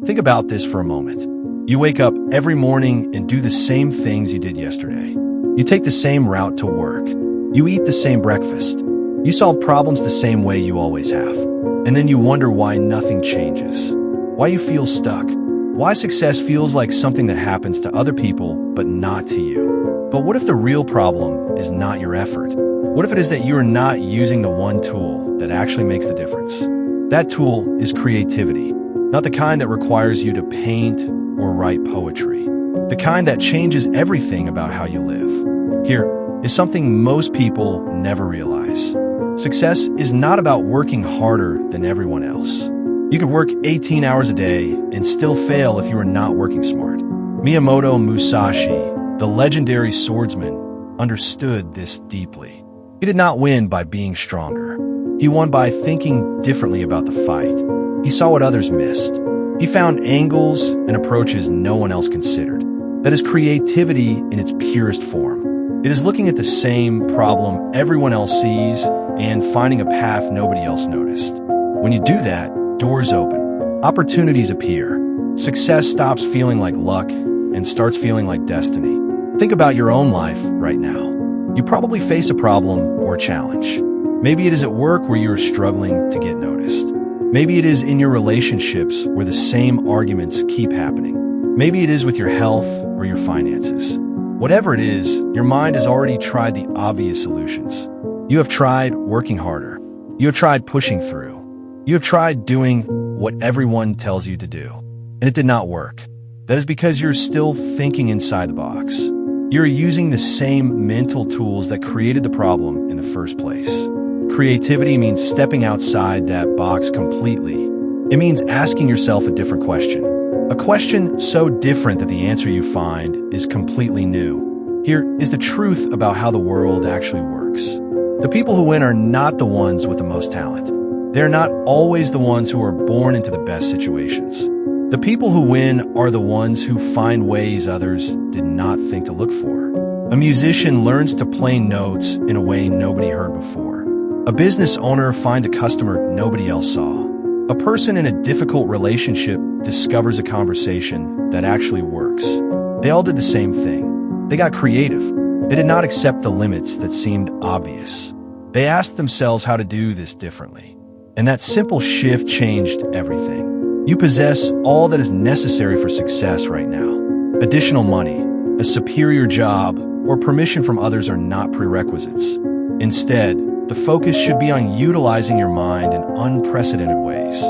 Think about this for a moment. You wake up every morning and do the same things you did yesterday. You take the same route to work. You eat the same breakfast. You solve problems the same way you always have. And then you wonder why nothing changes. Why you feel stuck. Why success feels like something that happens to other people, but not to you. But what if the real problem is not your effort? What if it is that you are not using the one tool that actually makes the difference? That tool is creativity, not the kind that requires you to paint or write poetry. The kind that changes everything about how you live. Here is something most people never realize. Success is not about working harder than everyone else. You could work 18 hours a day and still fail if you are not working smart. Miyamoto Musashi, the legendary swordsman, understood this deeply. He did not win by being stronger. He won by thinking differently about the fight. He saw what others missed. He found angles and approaches no one else considered. That is creativity in its purest form. It is looking at the same problem everyone else sees and finding a path nobody else noticed. When you do that, doors open. Opportunities appear. Success stops feeling like luck and starts feeling like destiny. Think about your own life right now. You probably face a problem or a challenge. Maybe it is at work where you are struggling to get noticed. Maybe it is in your relationships where the same arguments keep happening. Maybe it is with your health or your finances. Whatever it is, your mind has already tried the obvious solutions. You have tried working harder. You have tried pushing through. You have tried doing what everyone tells you to do, and it did not work. That is because you're still thinking inside the box. You're using the same mental tools that created the problem in the first place. Creativity means stepping outside that box completely. It means asking yourself a different question. A question so different that the answer you find is completely new. Here is the truth about how the world actually works. The people who win are not the ones with the most talent. They're not always the ones who are born into the best situations. The people who win are the ones who find ways others did not think to look for. A musician learns to play notes in a way nobody heard before. A business owner finds a customer nobody else saw. A person in a difficult relationship discovers a conversation that actually works. They all did the same thing. They got creative. They did not accept the limits that seemed obvious. They asked themselves how to do this differently. And that simple shift changed everything. You possess all that is necessary for success right now. Additional money, a superior job, or permission from others are not prerequisites. Instead, the focus should be on utilizing your mind in unprecedented ways.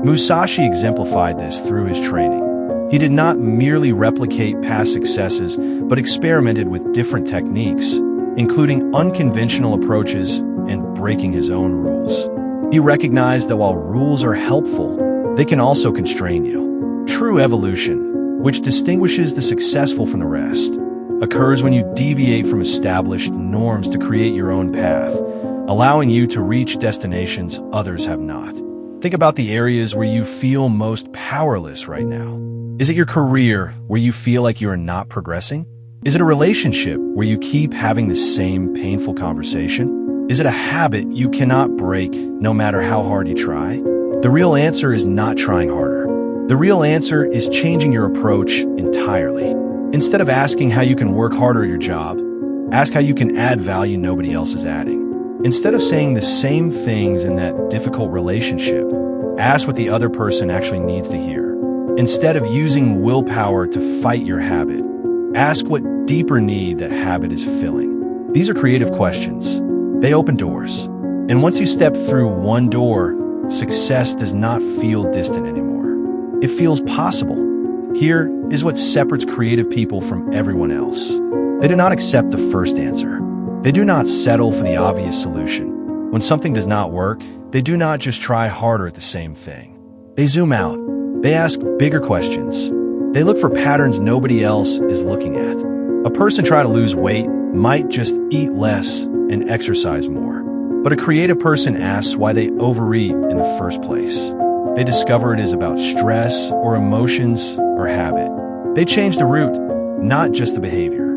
Musashi exemplified this through his training. He did not merely replicate past successes, but experimented with different techniques, including unconventional approaches and breaking his own rules. He recognized that while rules are helpful, they can also constrain you. True evolution, which distinguishes the successful from the rest, occurs when you deviate from established norms to create your own path, allowing you to reach destinations others have not. Think about the areas where you feel most powerless right now. Is it your career where you feel like you are not progressing? Is it a relationship where you keep having the same painful conversation? Is it a habit you cannot break no matter how hard you try? The real answer is not trying harder. The real answer is changing your approach entirely. Instead of asking how you can work harder at your job, ask how you can add value nobody else is adding. Instead of saying the same things in that difficult relationship, ask what the other person actually needs to hear. Instead of using willpower to fight your habit, ask what deeper need that habit is filling. These are creative questions. They open doors. And once you step through one door, success does not feel distant anymore. It feels possible. Here is what separates creative people from everyone else. They do not accept the first answer. They do not settle for the obvious solution. When something does not work, they do not just try harder at the same thing. They zoom out. They ask bigger questions. They look for patterns nobody else is looking at. A person trying to lose weight might just eat less and exercise more. But a creative person asks why they overeat in the first place. They discover it is about stress or emotions or habit. They change the route, not just the behavior.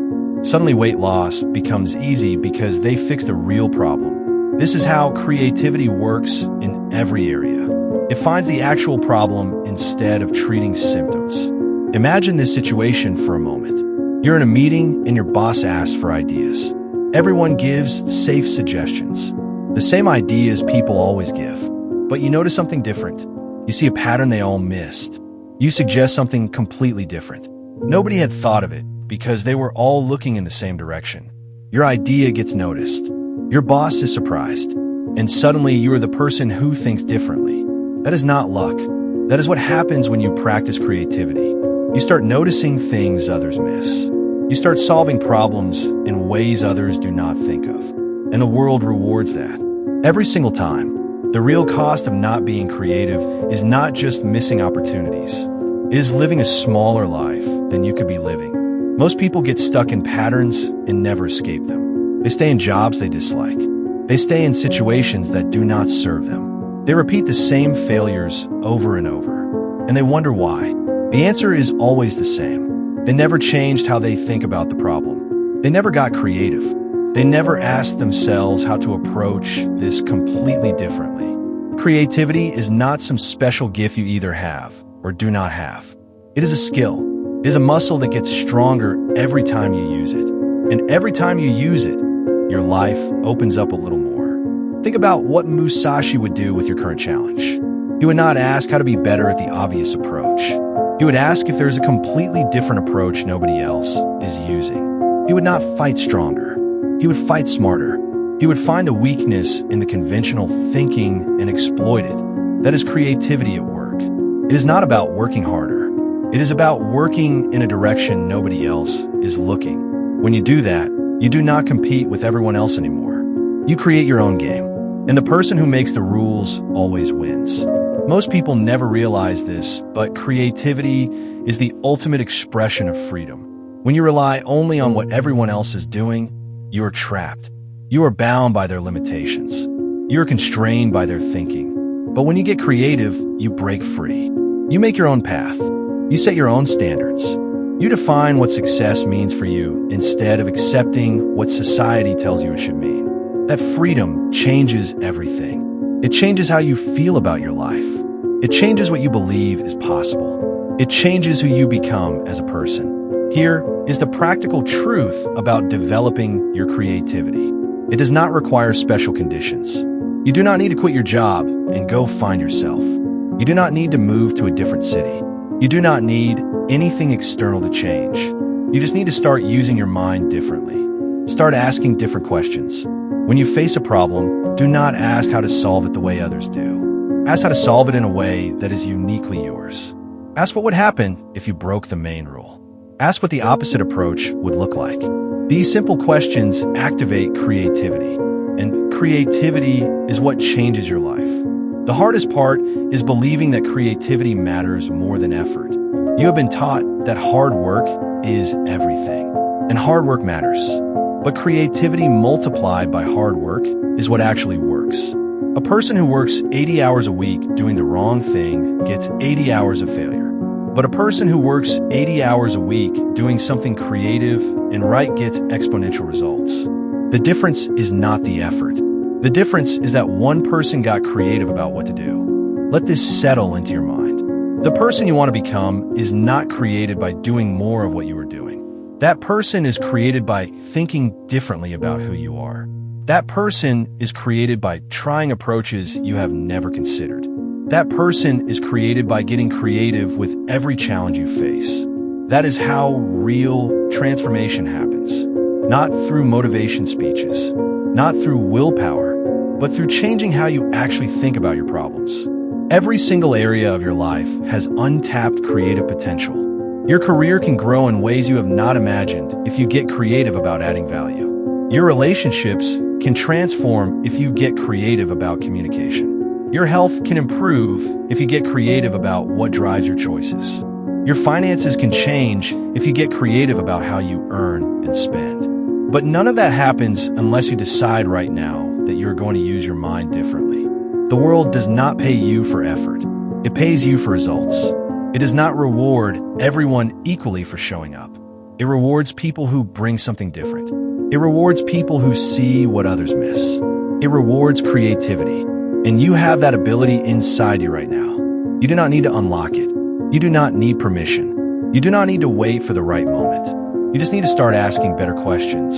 Suddenly weight loss becomes easy because they fix the real problem. This is how creativity works in every area. It finds the actual problem instead of treating symptoms. Imagine this situation for a moment. You're in a meeting and your boss asks for ideas. Everyone gives safe suggestions. The same ideas people always give. But you notice something different. You see a pattern they all missed. You suggest something completely different. Nobody had thought of it because they were all looking in the same direction. Your idea gets noticed. Your boss is surprised. And suddenly you are the person who thinks differently. That is not luck. That is what happens when you practice creativity. You start noticing things others miss. You start solving problems in ways others do not think of. And the world rewards that. Every single time. The real cost of not being creative is not just missing opportunities. It is living a smaller life than you could be living. Most people get stuck in patterns and never escape them. They stay in jobs they dislike. They stay in situations that do not serve them. They repeat the same failures over and over. And they wonder why. The answer is always the same. They never changed how they think about the problem. They never got creative. They never asked themselves how to approach this completely differently. Creativity is not some special gift you either have or do not have. It is a skill. It is a muscle that gets stronger every time you use it. And every time you use it, your life opens up a little more. Think about what Musashi would do with your current challenge. He would not ask how to be better at the obvious approach. He would ask if there's a completely different approach nobody else is using. He would not fight stronger. He would fight smarter. He would find a weakness in the conventional thinking and exploit it. That is creativity at work. It is not about working harder. It is about working in a direction nobody else is looking. When you do that, you do not compete with everyone else anymore. You create your own game, and the person who makes the rules always wins. Most people never realize this, but creativity is the ultimate expression of freedom. When you rely only on what everyone else is doing, you are trapped. You are bound by their limitations. You are constrained by their thinking. But when you get creative, you break free. You make your own path. You set your own standards. You define what success means for you instead of accepting what society tells you it should mean. That freedom changes everything. It changes how you feel about your life. It changes what you believe is possible. It changes who you become as a person. Here is the practical truth about developing your creativity. It does not require special conditions. You do not need to quit your job and go find yourself. You do not need to move to a different city. You do not need anything external to change. You just need to start using your mind differently. Start asking different questions. When you face a problem, do not ask how to solve it the way others do. Ask how to solve it in a way that is uniquely yours. Ask what would happen if you broke the main rule. Ask what the opposite approach would look like. These simple questions activate creativity, and creativity is what changes your life. The hardest part is believing that creativity matters more than effort. You have been taught that hard work is everything, and hard work matters. But creativity multiplied by hard work is what actually works. A person who works 80 hours a week doing the wrong thing gets 80 hours of failure. But a person who works 80 hours a week doing something creative and right gets exponential results. The difference is not the effort. The difference is that one person got creative about what to do. Let this settle into your mind. The person you want to become is not created by doing more of what you are doing. That person is created by thinking differently about who you are. That person is created by trying approaches you have never considered. That person is created by getting creative with every challenge you face. That is how real transformation happens. Not through motivation speeches, not through willpower, but through changing how you actually think about your problems. Every single area of your life has untapped creative potential. Your career can grow in ways you have not imagined if you get creative about adding value. Your relationships can transform if you get creative about communication. Your health can improve if you get creative about what drives your choices. Your finances can change if you get creative about how you earn and spend. But none of that happens unless you decide right now that you're going to use your mind differently. The world does not pay you for effort. It pays you for results. It does not reward everyone equally for showing up. It rewards people who bring something different. It rewards people who see what others miss. It rewards creativity. And you have that ability inside you right now. You do not need to unlock it. You do not need permission. You do not need to wait for the right moment. You just need to start asking better questions.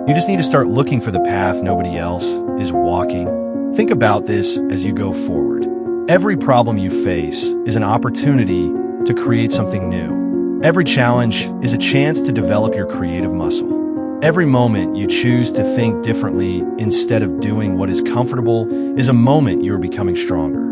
You just need to start looking for the path nobody else is walking. Think about this as you go forward. Every problem you face is an opportunity to create something new. Every challenge is a chance to develop your creative muscle. Every moment you choose to think differently instead of doing what is comfortable is a moment you are becoming stronger.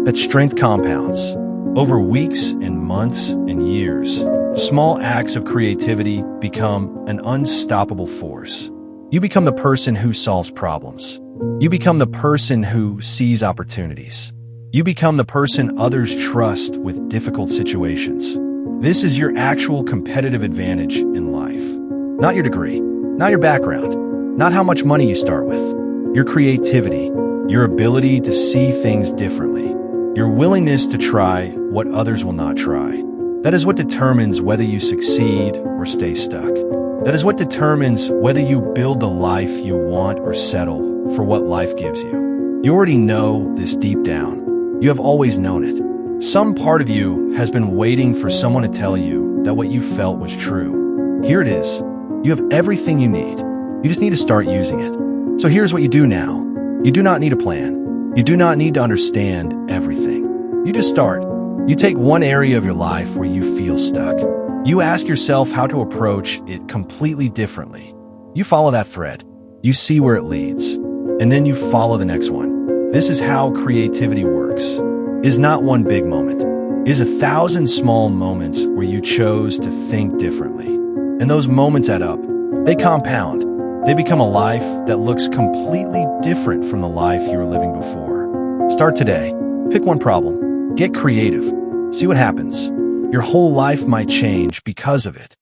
That strength compounds. Over weeks and months and years, small acts of creativity become an unstoppable force. You become the person who solves problems. You become the person who sees opportunities. You become the person others trust with difficult situations. This is your actual competitive advantage in life. Not your degree, not your background, not how much money you start with. Your creativity, your ability to see things differently, your willingness to try what others will not try. That is what determines whether you succeed or stay stuck. That is what determines whether you build the life you want or settle for what life gives you. You already know this deep down. You have always known it. Some part of you has been waiting for someone to tell you that what you felt was true. Here it is. You have everything you need. You just need to start using it. So here's what you do now. You do not need a plan. You do not need to understand everything. You just start. You take one area of your life where you feel stuck. You ask yourself how to approach it completely differently. You follow that thread. You see where it leads. And then you follow the next one. This is how creativity works. It is not one big moment. It is 1,000 small moments where you chose to think differently. And those moments add up. They compound. They become a life that looks completely different from the life you were living before. Start today. Pick one problem. Get creative. See what happens. Your whole life might change because of it.